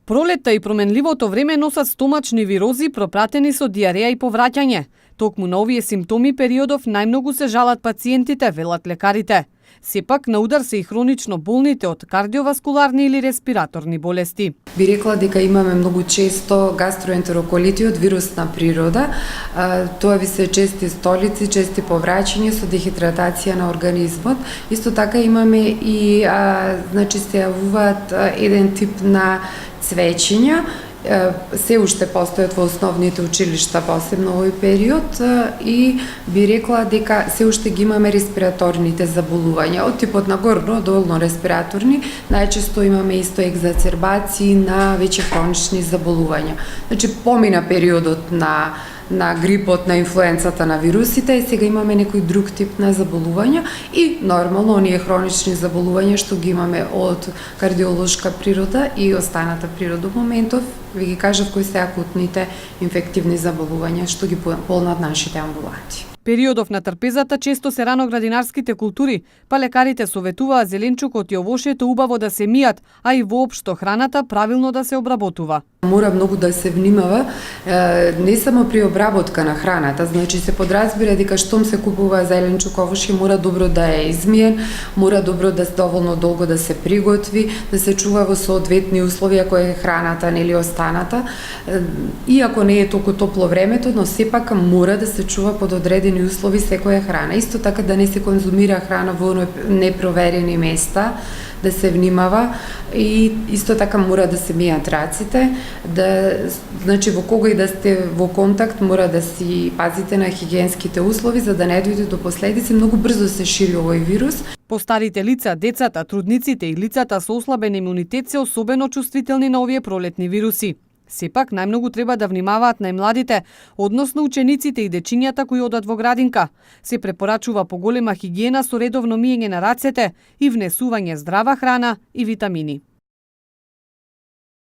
Пролетта и променливото време носат стомачни вирози пропратени со диареја и повраќање. Токму на овие симптоми периодов најмногу се жалат пациентите, велат лекарите. Сепак на удар се и хронично болните од кардиоваскуларни или респираторни болести. Би рекла дека имаме многу често гастроентероколитиот, вирусна природа. Тоа би се чести столици, чести повраќања со дехидратација на организмот. Исто така имаме и се јавуваат еден тип на цвеќиња, се уште постојат во основните училишта, посебно овој период, и би рекла дека се уште ги имаме респираторните заболувања. Од типот на горно, долно респираторни, најчесто имаме исто екзацербации на веќе хронични заболувања. Значи, помина периодот на грипот, на инфлуенцата, на вирусите, и сега имаме некој друг тип на заболувања и нормално оние хронични заболувања што ги имаме од кардиолошка природа и останата природа. Во моментов ви ги кажав кои се акутните инфективни заболувања што ги полнат нашите амбуланти. Периодов на трпезата често се раноградинарските култури, па лекарите советуваат зеленчукот и овошјето убаво да се мијат, а и воопшто храната правилно да се обработува. Мора многу да се внимава, не само при обработка на храната, значи се подразбира дека штом се купува зеленчук, овошје мора добро да е измиен, мора добро да доволно долго да се приготви, да се чува во соодветни услови ако е храната нели останата. Иако не е толку топло времето, но сепак мора да се чува под одредени услови секоја храна. Исто така да не се конзумира храна во непроверени места, да се внимава, и исто така мора да се мијат раците, значи во кога и да сте во контакт мора да си пазите на хигиенските услови за да не дојде до последици. Многу брзо се шири овој вирус. Постарите лица, децата, трудниците и лицата со ослабен имунитет се особено чувствителни на овие пролетни вируси. Сепак, најмногу треба да внимаваат најмладите, односно учениците и дечињата кои одат во градинка. Се препорачува поголема хигиена со редовно миење на рацете и внесување здрава храна и витамини.